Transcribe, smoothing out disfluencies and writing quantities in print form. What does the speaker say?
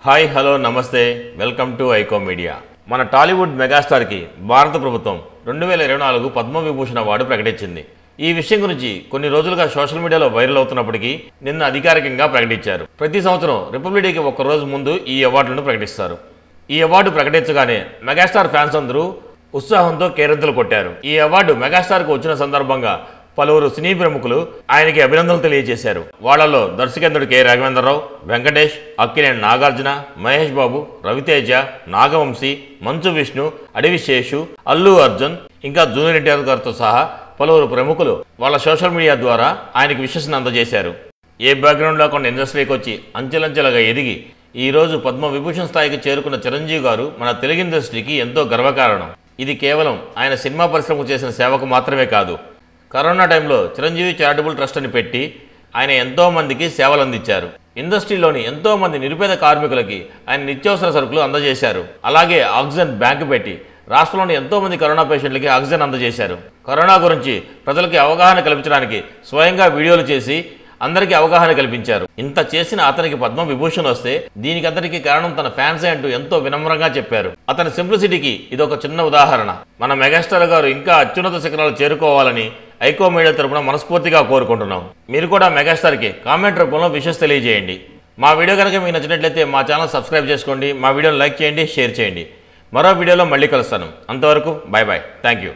Hi hello నమస్తే welcome to iQOO media. మన Tollywood megastar కి భారత ప్రభుత్వం 2024 పద్మవిభూషణ్ అవార్డు ప్రకటించింది. ఈ విషయం గురించి కొన్ని రోజులుగా సోషల్ మీడియాలో వైరల్ అవుతున్నప్పటికీ నిన్న అధికారికంగా ప్రకటించారు. ప్రతి సంవత్సరం రిపబ్లిక్ డేకి ఒక్క రోజు ముందు ఈ అవార్డులను ప్రకటిస్తారు. ఈ అవార్డు ప్రకటించగానే మెగాస్టార్ ఫ్యాన్స్ అందరూ ఉత్సాహంతో కేరింతలు కొట్టారు. ఈ అవార్డు మెగాస్టార్ కు వచ్చిన సందర్భంగా పలువురు సినీ ప్రముఖులు ఆయనకి అభినందనలు తెలియజేశారు. వాళ్లలో దర్శకేంద్రుడు కె రాఘవేంద్రరావు, వెంకటేష్, అక్కినేని నాగార్జున, మహేష్ బాబు, రవితేజ, నాగవంశీ, మంచు విష్ణు, అడవి శేషు, అల్లు అర్జున్, ఇంకా జూనియర్ ఎన్టీఆర్ గారితో సహా పలువురు ప్రముఖులు వాళ్ళ సోషల్ మీడియా ద్వారా ఆయనకి విషెస్ను అందజేశారు. ఏ బ్యాక్గ్రౌండ్ లేకుండా ఇండస్ట్రీకి వచ్చి అంచెలంచెలుగా ఎదిగి ఈ రోజు పద్మవిభూషణ్ స్థాయికి చేరుకున్న చిరంజీవి గారు మన తెలుగు ఇండస్ట్రీకి ఎంతో గర్వకారణం. ఇది కేవలం ఆయన సినిమా పరిశ్రమకు చేసిన సేవకు మాత్రమే కాదు, కరోనా టైంలో చిరంజీవి చారిటబుల్ ట్రస్ట్ అని పెట్టి ఆయన ఎంతో మందికి సేవలు అందించారు. ఇండస్ట్రీలోని ఎంతో మంది నిరుపేద కార్మికులకి ఆయన నిత్యావసర సరుకులు అందజేశారు. అలాగే ఆక్సిజన్ బ్యాంకు పెట్టి రాష్ట్రంలోని ఎంతో మంది కరోనా పేషెంట్లకి ఆక్సిజన్ అందజేశారు. కరోనా గురించి ప్రజలకి అవగాహన కల్పించడానికి స్వయంగా వీడియోలు చేసి అందరికీ అవగాహన కల్పించారు. ఇంత చేసిన అతనికి పద్మవిభూషణ్ వస్తే దీనికి అంతటికి కారణం తన ఫ్యాన్సే అంటూ ఎంతో వినమ్రంగా చెప్పారు. అతని సింప్లిసిటీకి ఇదొక చిన్న ఉదాహరణ. మన మెగాస్టార్ గారు ఇంకా అత్యున్నత శిఖరాలు చేరుకోవాలని ఐకో మీడియా తరపున మనస్ఫూర్తిగా కోరుకుంటున్నాం. మీరు కూడా మెగాస్టార్కి కామెంట్ రూపంలో విషెస్ తెలియజేయండి. మా వీడియో కనుక మీకు నచ్చినట్లయితే మా ఛానల్ సబ్స్క్రైబ్ చేసుకోండి, మా వీడియోని లైక్ చేయండి, షేర్ చేయండి. మరో వీడియోలో మళ్ళీ కలుస్తాను. అంతవరకు బాయ్ బాయ్. Thank you.